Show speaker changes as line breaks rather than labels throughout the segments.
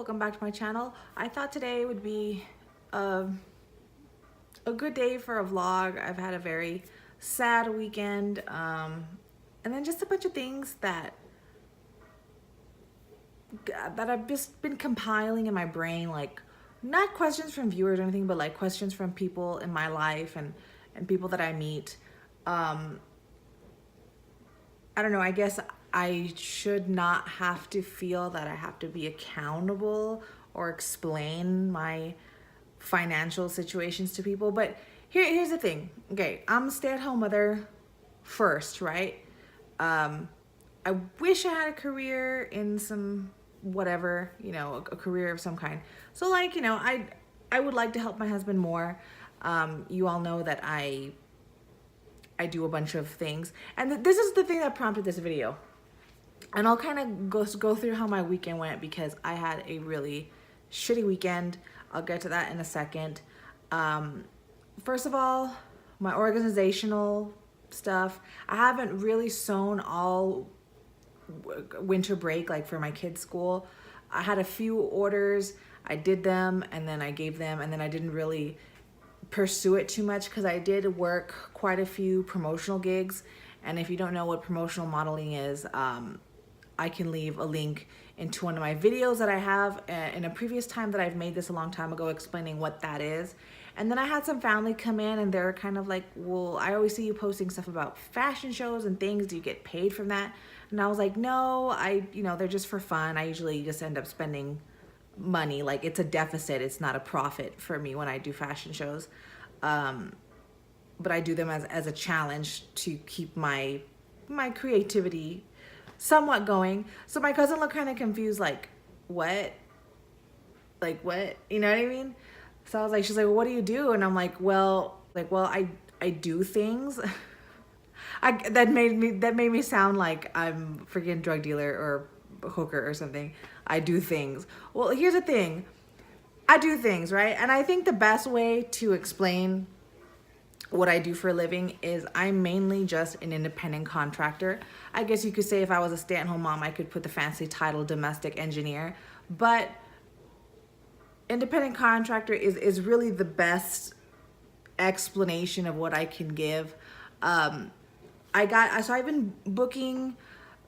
welcome back to my channel. I thought today would be a good day for a vlog. I've had a very sad weekend, and then just a bunch of things that I've just been compiling in my brain, like not questions from viewers or anything, but like questions from people in my life and people that I meet. I don't know, I guess I should not have to feel that I have to be accountable or explain my financial situations to people. But here's the thing. Okay, I'm a stay-at-home mother first, right? I wish I had a career in some whatever, you know, a career of some kind. So like, you know, I would like to help my husband more. You all know that I do a bunch of things, and this is the thing that prompted this video. And I'll kind of go through how my weekend went, because I had a really shitty weekend. I'll get to that in a second. First of all, my organizational stuff. I haven't really sewn all winter break, like for my kids' school. I had a few orders. I did them, and then I gave them, and then I didn't really pursue it too much because I did work quite a few promotional gigs. And if you don't know what promotional modeling is, I can leave a link into one of my videos that I have in a previous time that I've made this a long time ago, explaining what that is. And then I had some family come in, and they're kind of like, well, I always see you posting stuff about fashion shows and things. Do you get paid from that? And I was like, no, you know, they're just for fun. I usually just end up spending money. Like, it's a deficit. It's not a profit for me when I do fashion shows. But I do them as a challenge to keep my creativity somewhat going. So my cousin looked kind of confused, like, what? Like, what? You know what I mean? So I was like, she's like, well, what do you do? And I'm like, well, I do things. That made me sound like I'm a freaking drug dealer or hooker or something. I do things. Well, here's the thing. I do things, right? And I think the best way to explain what I do for a living is I'm mainly just an independent contractor. I guess you could say if I was a stay-at-home mom, I could put the fancy title domestic engineer. But independent contractor is really the best explanation of what I can give. So I've been booking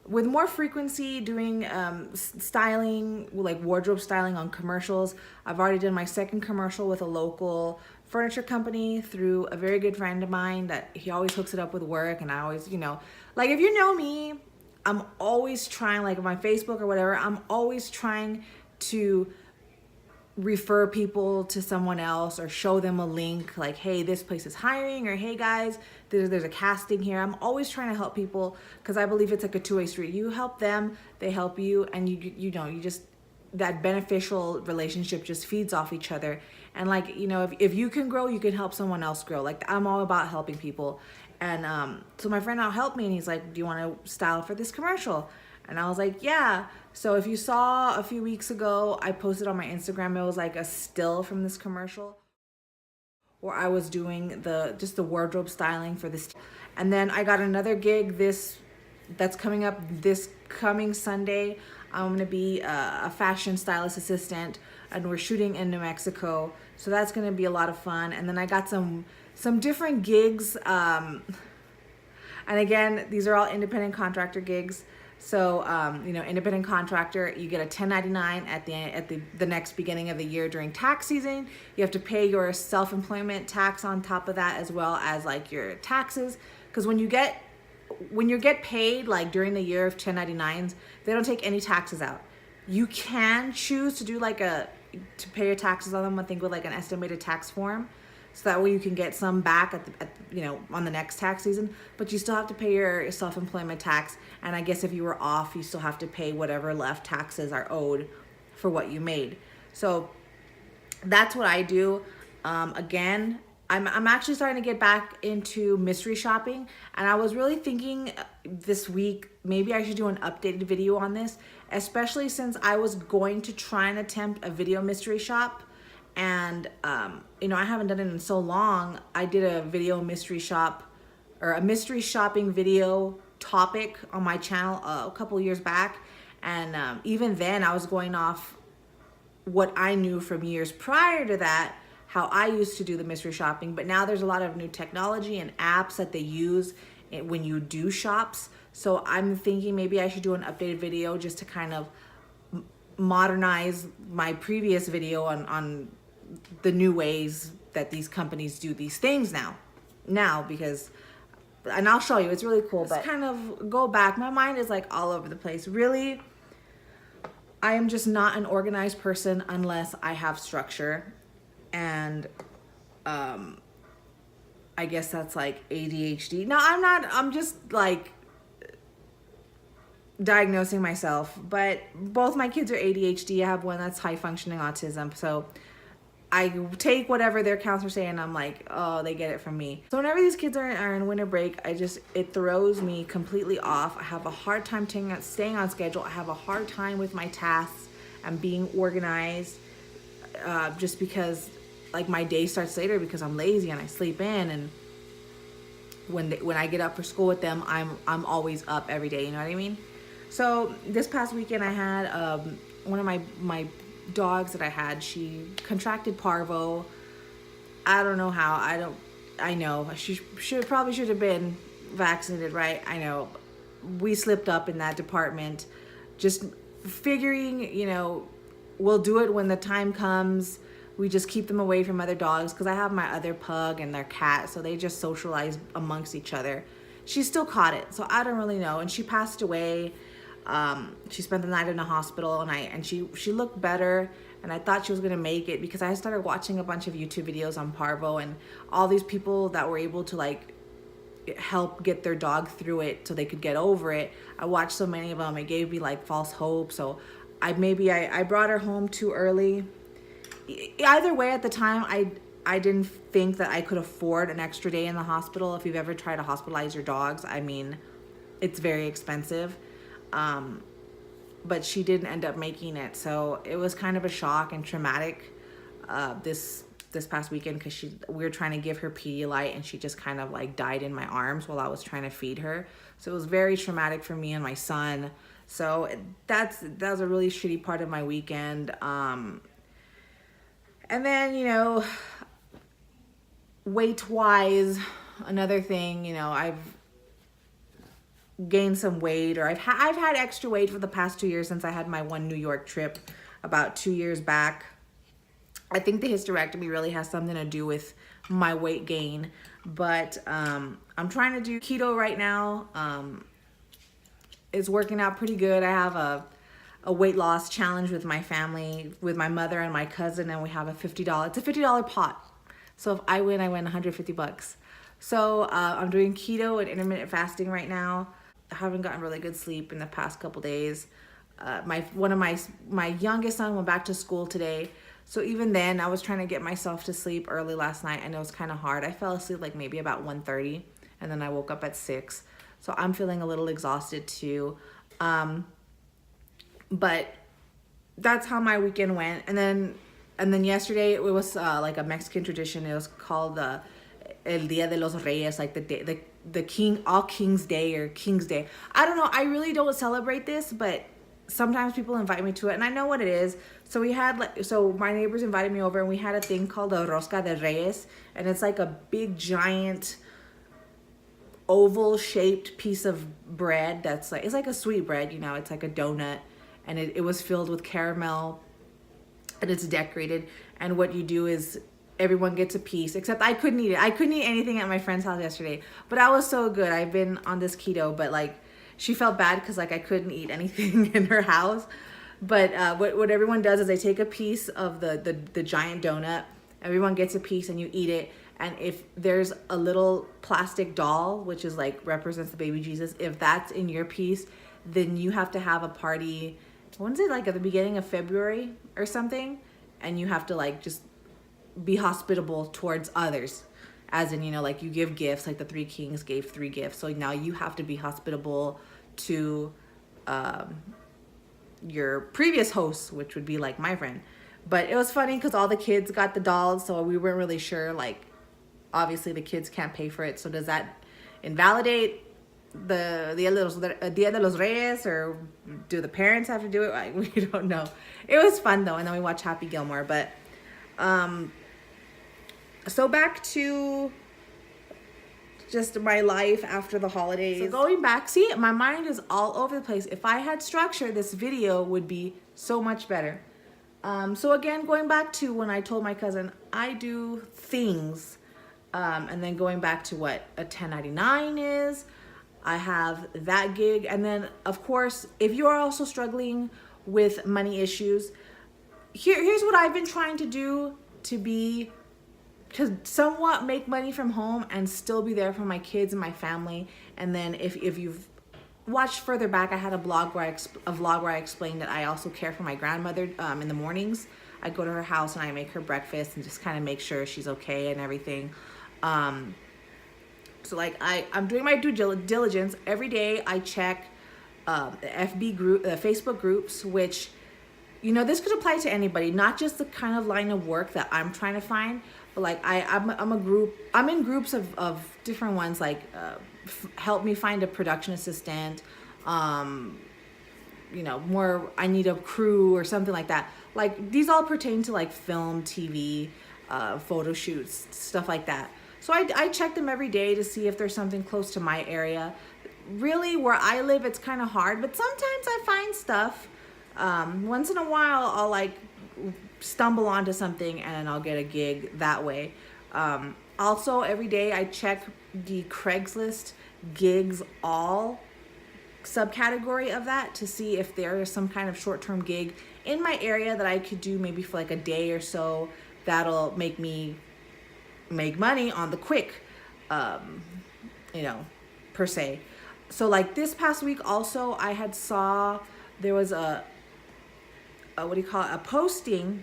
with more frequency, doing styling, like wardrobe styling on commercials. I've already done my second commercial with a local furniture company through a very good friend of mine that he always hooks it up with work. And I always, you know, like, if you know me, I'm always trying, like on my Facebook or whatever, I'm always trying to refer people to someone else or show them a link, like, hey, this place is hiring, or hey guys, there's a casting here. I'm always trying to help people because I believe it's like a two-way street. You help them, they help you, and you know, you just, that beneficial relationship just feeds off each other. And like, you know, if you can grow, you can help someone else grow. Like, I'm all about helping people. And so my friend now helped me, and he's like, do you want to style for this commercial? And I was like, yeah. So if you saw a few weeks ago, I posted on my Instagram, it was like a still from this commercial where I was doing just the wardrobe styling for this. And then I got another gig that's coming up this coming Sunday. I'm gonna be a fashion stylist assistant, and we're shooting in New Mexico. So that's gonna be a lot of fun. And then I got some different gigs. And again, these are all independent contractor gigs. So, you know, independent contractor, you get a 1099 at the next beginning of the year during tax season. You have to pay your self-employment tax on top of that, as well as like your taxes. Because when you get paid, like during the year of 1099s, they don't take any taxes out. You can choose to do to pay your taxes on them, I think, with like an estimated tax form. So that way you can get some back you know, on the next tax season, but you still have to pay your self-employment tax. And I guess if you were off, you still have to pay whatever left taxes are owed for what you made. So that's what I do. Again, I'm actually starting to get back into mystery shopping, and I was really thinking this week, maybe I should do an updated video on this, especially since I was going to try and attempt a video mystery shop. And, you know, I haven't done it in so long. I did a video mystery shop, or a mystery shopping video topic on my channel a couple years back. And even then I was going off what I knew from years prior to that, how I used to do the mystery shopping. But now there's a lot of new technology and apps that they use when you do shops. So I'm thinking maybe I should do an updated video just to kind of modernize my previous video on the new ways that these companies do these things now because, and I'll show you, it's really cool. But kind of go back, my mind is like all over the place. Really, I am just not an organized person unless I have structure. And I guess that's like ADHD. No, I'm not, I'm just like diagnosing myself. But both my kids are ADHD. I have one that's high functioning autism. So I take whatever their counselors say and I'm like, oh, they get it from me. So whenever these kids are in winter break, it throws me completely off. I have a hard time staying on schedule. I have a hard time with my tasks and being organized, just because like my day starts later because I'm lazy and I sleep in. And when I get up for school with them, I'm always up every day. You know what I mean? So this past weekend I had one of my dogs that I had, she contracted parvo. I don't know how. I know she probably should have been vaccinated, right? I know we slipped up in that department, just figuring, we'll do it when the time comes. We just keep them away from other dogs because I have my other pug and their cat, so they just socialize amongst each other. She still caught it, so I don't really know. And she passed away. She spent the night in a hospital, and she looked better, and I thought she was gonna make it because I started watching a bunch of YouTube videos on parvo and all these people that were able to like help get their dog through it so they could get over it. I watched so many of them. It gave me like false hope. So I brought her home too early. Either way, at the time, I didn't think that I could afford an extra day in the hospital. If you've ever tried to hospitalize your dogs, I mean, it's very expensive. But she didn't end up making it. So it was kind of a shock and traumatic this past weekend because we were trying to give her Pedialyte and she just kind of like died in my arms while I was trying to feed her. So it was very traumatic for me and my son. So that was a really shitty part of my weekend. And then, weight-wise, another thing, I've gained some weight, or I've had extra weight for the past 2 years since I had my one New York trip about 2 years back. I think the hysterectomy really has something to do with my weight gain, but I'm trying to do keto right now. It's working out pretty good. I have a weight loss challenge with my family, with my mother and my cousin, and we have it's a $50 pot. So if I win $150. So I'm doing keto and intermittent fasting right now. I haven't gotten really good sleep in the past couple days. One of my youngest son went back to school today. So even then, I was trying to get myself to sleep early last night. I know it's kind of hard. I fell asleep like maybe about 1:30, and then I woke up at 6. So I'm feeling a little exhausted too. But that's how my weekend went. And then yesterday it was like a Mexican tradition. It was called El Dia de los Reyes, like the King, All Kings Day or King's Day. I don't know. I really don't celebrate this, but sometimes people invite me to it, and I know what it is. So my neighbors invited me over, and we had a thing called the rosca de reyes, and it's like a big giant oval shaped piece of bread that's like, it's like a sweet bread, it's like a donut, and it was filled with caramel, and it's decorated. And what you do is everyone gets a piece, except I couldn't eat it. I couldn't eat anything at my friend's house yesterday, but I was so good. I've been on this keto, but like she felt bad because like I couldn't eat anything in her house. But what everyone does is they take a piece of the giant donut. Everyone gets a piece and you eat it. And if there's a little plastic doll, which is like represents the baby Jesus, if that's in your piece, then you have to have a party. When's it, like at the beginning of February or something? And you have to like just be hospitable towards others, as in, like you give gifts, like the 3 kings gave 3 gifts. So now you have to be hospitable to your previous hosts, which would be like my friend. But it was funny because all the kids got the dolls, so we weren't really sure, like obviously the kids can't pay for it, so does that invalidate the Dia de los Reyes, or do the parents have to do it? We don't know. It was fun though, and then we watched Happy Gilmore. But so back to just my life after the holidays. So going back, see, my mind is all over the place. If I had structure, this video would be so much better. So again, going back to when I told my cousin I do things, and then going back to what a 1099 is, I have that gig. And then of course, if you are also struggling with money issues, here's what I've been trying to do to somewhat make money from home and still be there for my kids and my family. And then if you've watched further back, I had a vlog where I explained that I also care for my grandmother in the mornings. I go to her house and I make her breakfast and just kind of make sure she's okay and everything. So like I'm doing my due diligence every day. I check the FB group, the Facebook groups, which, you know, this could apply to anybody, not just the kind of line of work that I'm trying to find, but like I'm in groups of different ones, like help me find a production assistant, you know, more I need a crew or something like that. Like these all pertain to like film, TV, photo shoots, stuff like that. So I check them every day to see if there's something close to my area. Really, where I live, it's kind of hard, but sometimes I find stuff. Once in a while, I'll like stumble onto something and I'll get a gig that way. Also, every day I check the Craigslist gigs all subcategory of that to see if there is some kind of short-term gig in my area that I could do maybe for like a day or so that'll make me make money on the quick, you know, per se. So like this past week also, I had saw there was a what do you call it, a posting,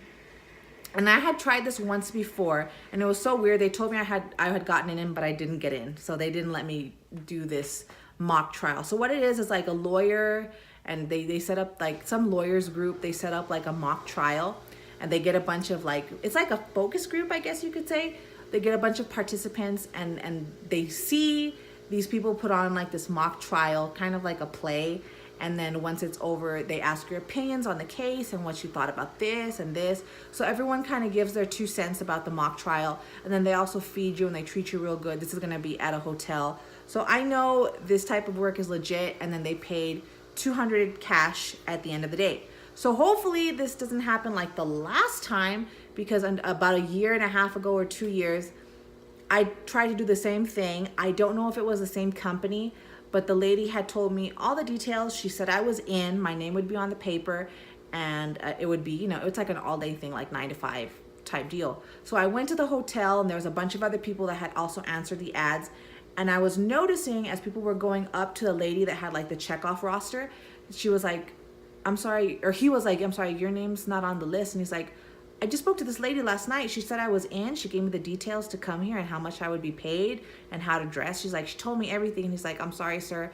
and I had tried this once before and it was so weird. They told me I had gotten in, but I didn't get in, so they didn't let me do this mock trial. So what it is like a lawyer, and they set up, like some lawyers group, they set up like a mock trial, and they get a bunch of like, it's like a focus group, I guess you could say. They get a bunch of participants and they see these people put on like this mock trial, kind of like a play. And then once it's over, they ask your opinions on the case and what you thought about this and this. So everyone kind of gives their 2 cents about the mock trial. And then they also feed you and they treat you real good. This is gonna be at a hotel. So I know this type of work is legit, and then they paid $200 cash at the end of the day. So hopefully this doesn't happen like the last time, because about a year and a half ago or 2 years, I tried to do the same thing. I don't know if it was the same company, but the lady had told me all the details. She said I was in, my name would be on the paper, and it would be, you know, it's like an all-day thing, like 9 to 5 type deal. So I went to the hotel, and there was a bunch of other people that had also answered the ads. And I was noticing as people were going up to the lady that had like the checkoff roster, she was like, I'm sorry, or he was like, I'm sorry, your name's not on the list. And he's like, I just spoke to this lady last night. She said I was in. She gave me the details to come here and how much I would be paid and how to dress. She's like, she told me everything. And he's like, I'm sorry, sir.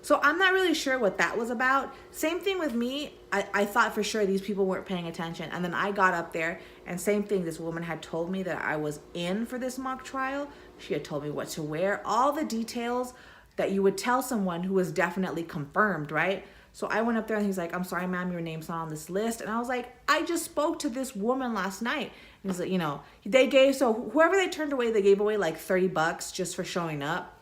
So I'm not really sure what that was about. Same thing with me. I thought for sure these people weren't paying attention. And then I got up there, and same thing. This woman had told me that I was in for this mock trial. She had told me what to wear, all the details that you would tell someone who was definitely confirmed, right? So I went up there and he's like, I'm sorry, ma'am, your name's not on this list. And I was like, I just spoke to this woman last night. And he's like, you know, so whoever they turned away, they gave away like $30 just for showing up.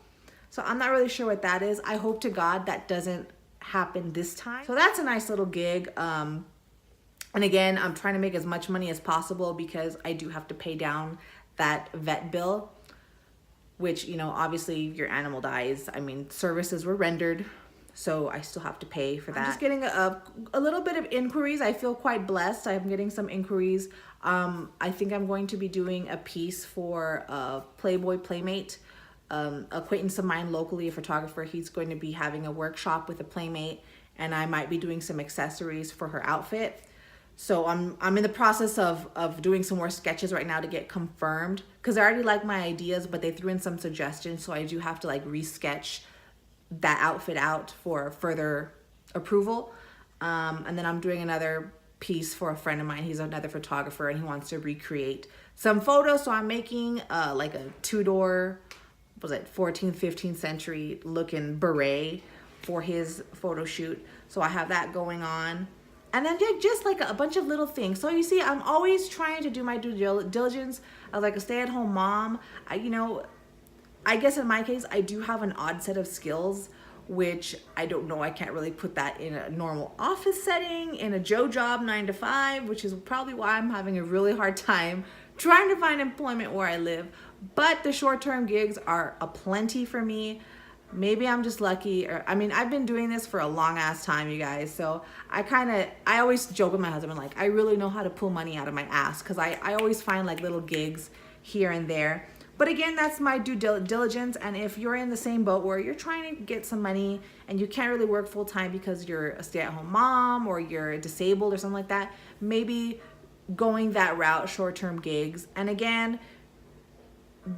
So I'm not really sure what that is. I hope to God that doesn't happen this time. So that's a nice little gig. And again, I'm trying to make as much money as possible because I do have to pay down that vet bill, which, you know, obviously your animal dies. I mean, services were rendered, so I still have to pay for that. I'm just getting a little bit of inquiries. I feel quite blessed. I'm getting some inquiries. I think I'm going to be doing a piece for a Playboy Playmate, acquaintance of mine locally, a photographer. He's going to be having a workshop with a Playmate, and I might be doing some accessories for her outfit. So I'm in the process of doing some more sketches right now to get confirmed, because I already like my ideas, but they threw in some suggestions, so I do have to like re-sketch that outfit out for further approval. And then I'm doing another piece for a friend of mine. He's another photographer and he wants to recreate some photos. So I'm making like a 2-door was it 14th, 15th century looking beret for his photo shoot. So I have that going on. And then yeah, just like a bunch of little things. So you see, I'm always trying to do my due diligence as like a stay-at-home mom. I guess in my case, I do have an odd set of skills, which I don't know, I can't really put that in a normal office setting, in a Joe job 9 to 5, which is probably why I'm having a really hard time trying to find employment where I live. But the short-term gigs are aplenty for me. Maybe I'm just lucky, or I mean, I've been doing this for a long ass time, you guys. So I always joke with my husband, like, I really know how to pull money out of my ass, because I always find like little gigs here and there. But again, that's my due diligence. And if you're in the same boat where you're trying to get some money and you can't really work full time because you're a stay-at-home mom or you're disabled or something like that, maybe going that route, short-term gigs. And again,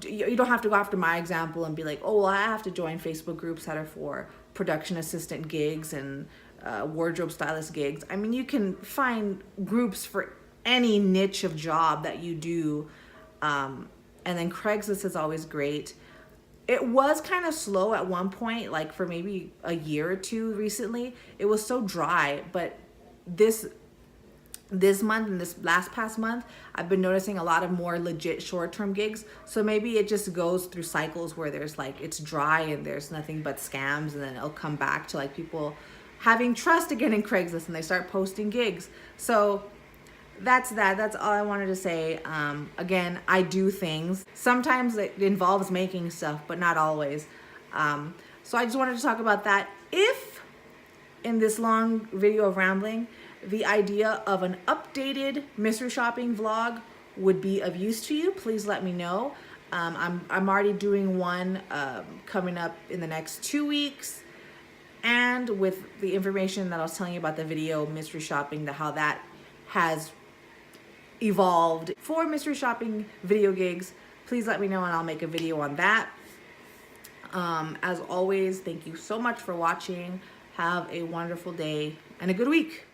you don't have to go after my example and be like, oh, well, I have to join Facebook groups that are for production assistant gigs and wardrobe stylist gigs. I mean, you can find groups for any niche of job that you do. And then Craigslist is always great. It was kind of slow at one point, like for maybe a year or two recently. It was so dry, but this month and this past month, I've been noticing a lot of more legit short-term gigs. So maybe it just goes through cycles where there's like, it's dry and there's nothing but scams, and then it'll come back to like people having trust again in Craigslist and they start posting gigs. So that's all I wanted to say. Again, I do things. Sometimes it involves making stuff, but not always. So I just wanted to talk about that. If in this long video of rambling, the idea of an updated mystery shopping vlog would be of use to you, please let me know. I'm already doing one coming up in the next 2 weeks, and with the information that I was telling you about the video mystery shopping, how that has evolved for mystery shopping video gigs, please let me know and I'll make a video on that. As always, thank you so much for watching. Have a wonderful day and a good week.